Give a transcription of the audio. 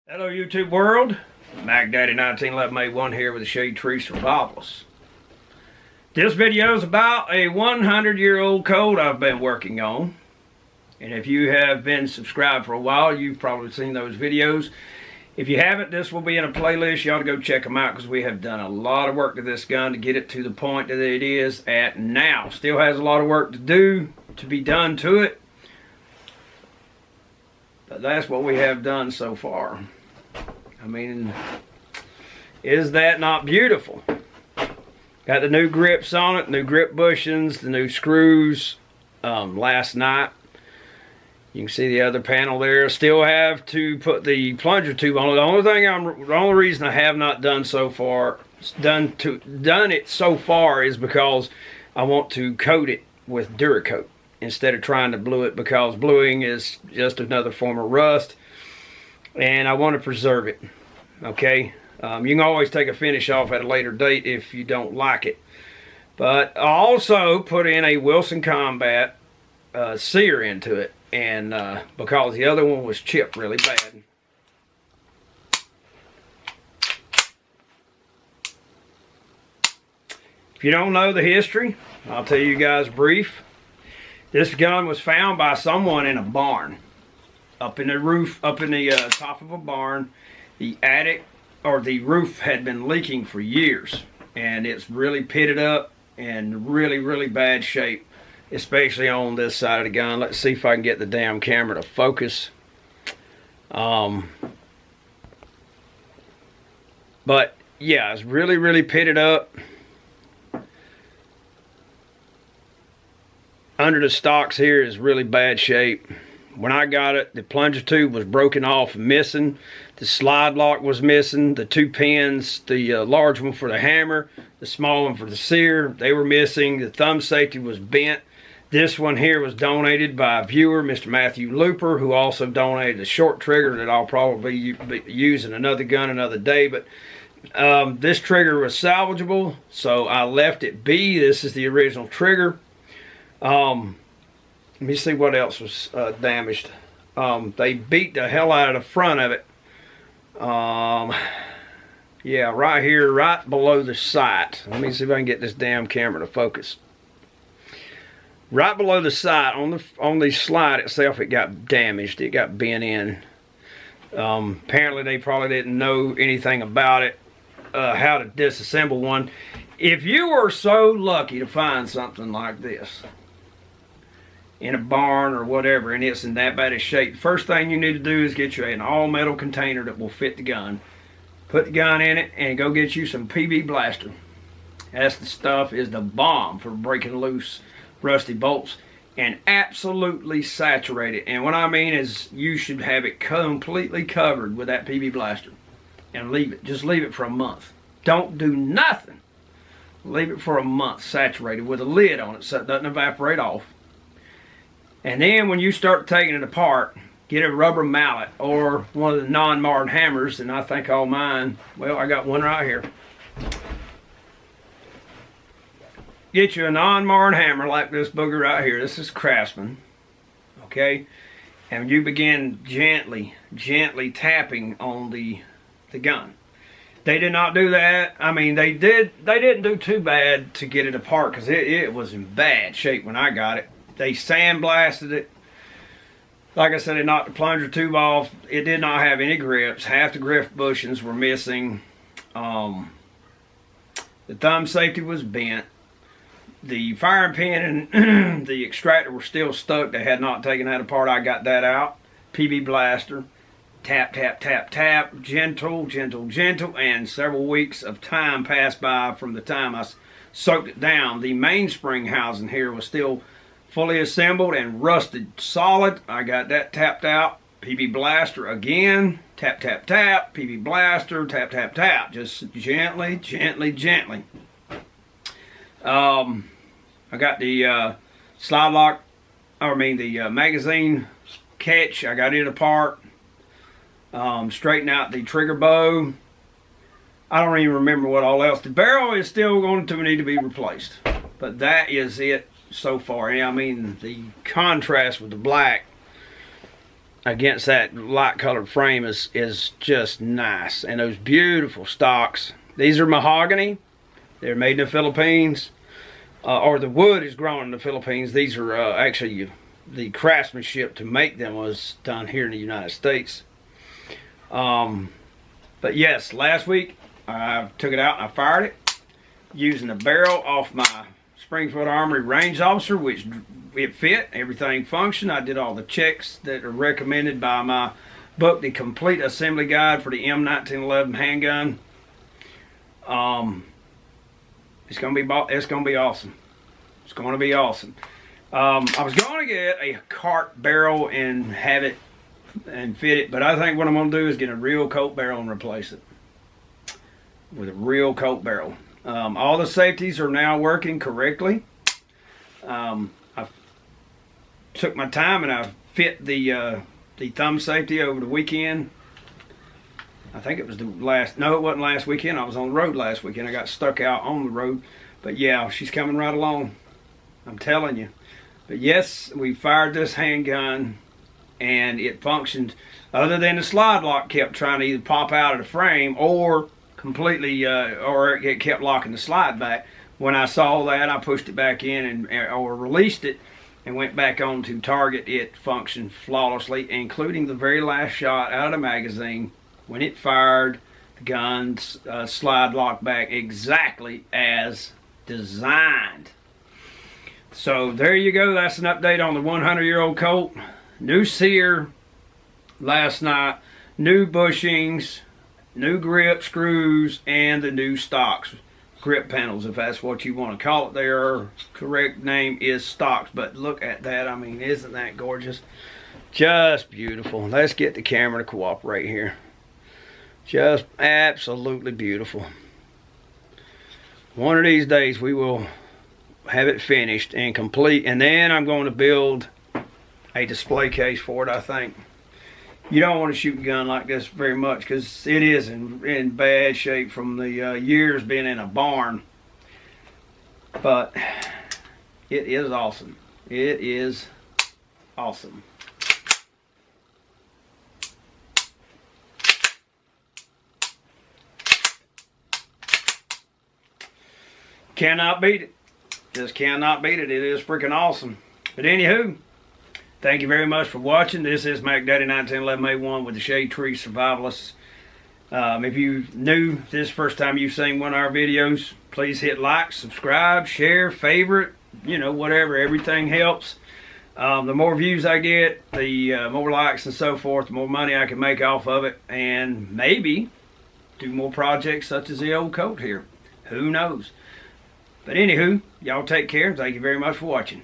Hello YouTube world, Mac Daddy 1911A1 here with the Shade Tree Survivalist. This video is about a 100-year-old Colt I've been working on. And if you have been subscribed for a while, you've probably seen those videos. If you haven't, this will be in a playlist. You ought to go check them out because we have done a lot of work to this gun to get it to the point that it is at now. Still has a lot of work to do, to be done to it. But that's what we have done so far. I mean, is that not beautiful? Got the new grips on it, new grip bushings, the new screws last night. You can see the other panel there. Still have to put the plunger tube on it. The only reason I have not done so far, done it so far is because I want to coat it with Duracoat instead of trying to blue it, because bluing is just another form of rust, and I want to preserve it. Okay, you can always take a finish off at a later date if you don't like it. But I also put in a Wilson Combat Sear into it, and because the other one was chipped really bad. If you don't know the history, I'll tell you guys brief. This gun was found by someone in a barn, up in the roof, up in the top of a barn. The attic or the roof had been leaking for years, and it's really pitted up and really bad shape, especially on this side of the gun. Let's see if I can get the damn camera to focus. But yeah, it's really pitted up. Under the stocks here is really bad shape. When I got it, the plunger tube was broken off and missing. The slide lock was missing. The two pins, the large one for the hammer, the small one for the sear, they were missing. The thumb safety was bent. This one here was donated by a viewer, Mr. Matthew Looper, who also donated a short trigger that I'll probably be using another gun another day. But this trigger was salvageable, so I left it be. This is the original trigger. Let me see what else was damaged. They beat the hell out of the front of it. Yeah, right here, right below the sight. Let me see if I can get this damn camera to focus. Right below the sight, on the slide itself, it got damaged. It got bent in. Apparently, they probably didn't know anything about it, how to disassemble one. If you were so lucky to find something like this in a barn or whatever, and it's in that bad a shape, the first thing you need to do is get you an all-metal container that will fit the gun. Put the gun in it and go get you some PB Blaster. That's the stuff, is the bomb for breaking loose rusty bolts, and absolutely saturate it. And what I mean is, you should have it completely covered with that PB Blaster and leave it. Just leave it for a month. Don't do nothing. Leave it for a month saturated with a lid on it so it doesn't evaporate off. And then when you start taking it apart, get a rubber mallet or one of the non-marred hammers. And I think all mine, well, I got one right here. Get you a non-marred hammer like this booger right here. This is Craftsman. Okay? And you begin gently tapping on the gun. They did not do that. I mean, they didn't do too bad to get it apart, because it was in bad shape when I got it. They sandblasted it. Like I said, they knocked the plunger tube off. It did not have any grips. Half the grip bushings were missing. The thumb safety was bent. The firing pin and the extractor were still stuck. They had not taken that apart. I got that out. PB Blaster. Tap, tap, tap, tap. Gentle, and several weeks of time passed by from the time I soaked it down. The mainspring housing here was still fully assembled and rusted solid. I got that tapped out. PB Blaster again. Tap, tap, tap. PB Blaster. Tap, tap, tap. Just gently. I got the slide lock, the magazine catch. I got it apart. Straighten out the trigger bow. I don't even remember what all else. The barrel is still going to need to be replaced. But that is it so far. I mean, the contrast with the black against that light colored frame is just nice. And those beautiful stocks. These are mahogany. They're made in the Philippines. Or the wood is grown in the Philippines. These are actually, the craftsmanship to make them was done here in the United States. But yes, last week I took it out and I fired it using the barrel off my Springfield Armory Range Officer, which it fit, everything functioned. I did all the checks that are recommended by my book, The Complete Assembly Guide for the M1911 Handgun. It's gonna be awesome. It's gonna be awesome. I was gonna get a cart barrel and have it and fit it, but I think what I'm gonna do is get a real Colt barrel and replace it with a real Colt barrel. All the safeties are now working correctly. I took my time and I fit the thumb safety over the weekend. I think it was it wasn't last weekend. I was on the road last weekend. I got stuck out on the road. But yeah, she's coming right along. I'm telling you. But yes, we fired this handgun and it functioned. Other than the slide lock kept trying to either pop out of the frame or completely, or it kept locking the slide back. When I saw that, I pushed it back in or released it and went back on to target. It functioned flawlessly, including the very last shot out of the magazine. When it fired, the gun's slide locked back exactly as designed. So there you go. That's an update on the 100-year-old Colt. New Sear last night. New bushings, new grip screws, and the new stocks. Grip panels, if that's what you want to call it. Their correct name is stocks. But look at that. I mean, isn't that gorgeous? Just beautiful. Let's get the camera to cooperate here. Just absolutely beautiful. One of these days we will have it finished and complete, and then I'm going to build a display case for it. I think you don't want to shoot a gun like this very much because it is in bad shape from the years being in a barn, but it is awesome. It is awesome. Cannot beat it. Just cannot beat it. It is freaking awesome. But anywho, thank you very much for watching. This is Mac Daddy 1911A1 with the Shade Tree Survivalists. If you new, this is the first time you've seen one of our videos, please hit like, subscribe, share, favorite, you know, whatever. Everything helps. The more views I get, the more likes and so forth, the more money I can make off of it, and maybe do more projects such as the old Colt here. Who knows? But anywho, y'all take care. Thank you very much for watching.